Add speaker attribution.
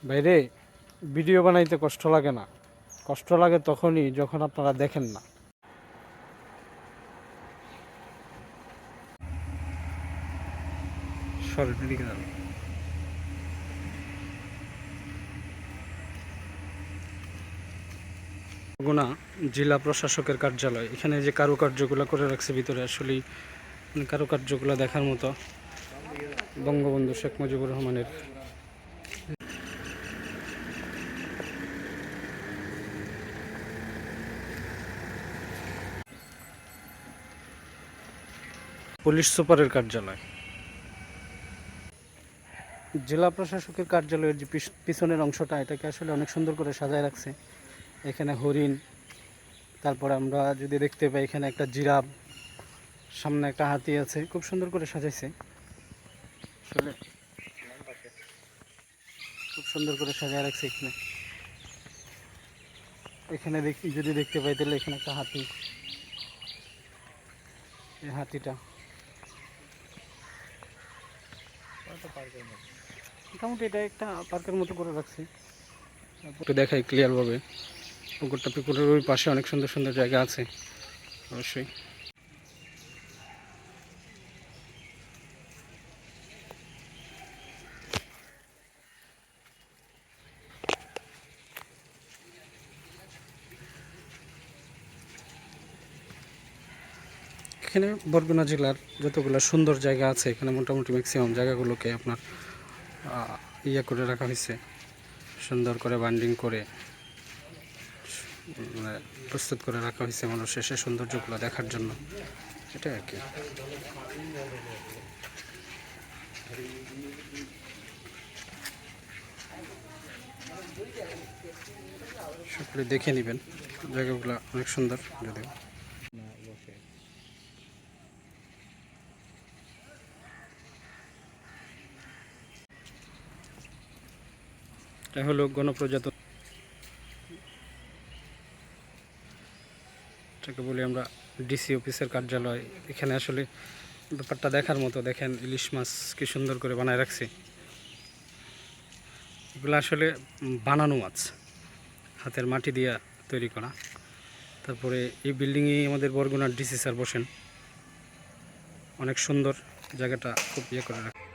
Speaker 1: বাইরে ভিডিও বানাইতে কষ্ট লাগে না, কষ্ট লাগে তখনই যখন আপনারা দেখেন না। বরগুনা জেলা প্রশাসকের কার্যালয়, এখানে যে কারুকার্যগুলো করে রাখছে ভিতরে, আসলেই কারুকার্যগুলো দেখার মতো। বঙ্গবন্ধু শেখ মুজিবুর রহমানের পুলিশ সুপারের কার্যালয়, জেলা প্রশাসকের কার্যালয়ের যে পিছনের অংশটা, এটাকে আসলে অনেক সুন্দর করে সাজায় রাখছে। এখানে হরিণ, তারপরে আমরা যদি দেখতে পাই এখানে একটা জিরাফ, সামনে একটা হাতি আছে, খুব সুন্দর করে সাজাইছে। আসলে খুব সুন্দর করে সাজায় রাখছে এখানে। এখানে যদি দেখতে পাই তাহলে এখানে একটা হাতি, এই হাতিটা মোটামুটি এটা একটা পার্কের মতো করে রাখছি। একটু দেখাই ক্লিয়ারভাবে পুকুরের ওই পাশে অনেক সুন্দর সুন্দর জায়গা আছে অবশ্যই। এখানে বরগুনা জেলার যতগুলো সুন্দর জায়গা আছে, এখানে মোটামুটি ম্যাক্সিমাম জায়গাগুলোকে আপনার ইয়ে করে রাখা হয়েছে, সুন্দর করে বান্ডিং করে মানে প্রস্তুত করে রাখা হয়েছে মানুষের সে সৌন্দর্যগুলো দেখার জন্য। এটাই আর কি। সকলে দেখে নেবেন, জায়গাগুলো অনেক সুন্দর। যদিও এটা হলো গণপ্রজাতন্ত্র, এটাকে বলি আমরা ডিসি অফিসের কার্যালয়। এখানে আসলে ব্যাপারটা দেখার মতো। দেখেন ইলিশ মাছ কি সুন্দর করে বানায় রাখছে। এগুলো আসলে বানানো মাছ, হাতের মাটি দিয়ে তৈরি করা। তারপরে এই বিল্ডিংয়ে আমাদের বরগুনার ডিসি স্যার বসেন, অনেক সুন্দর জায়গাটা, খুব ইয়ে করে রাখে।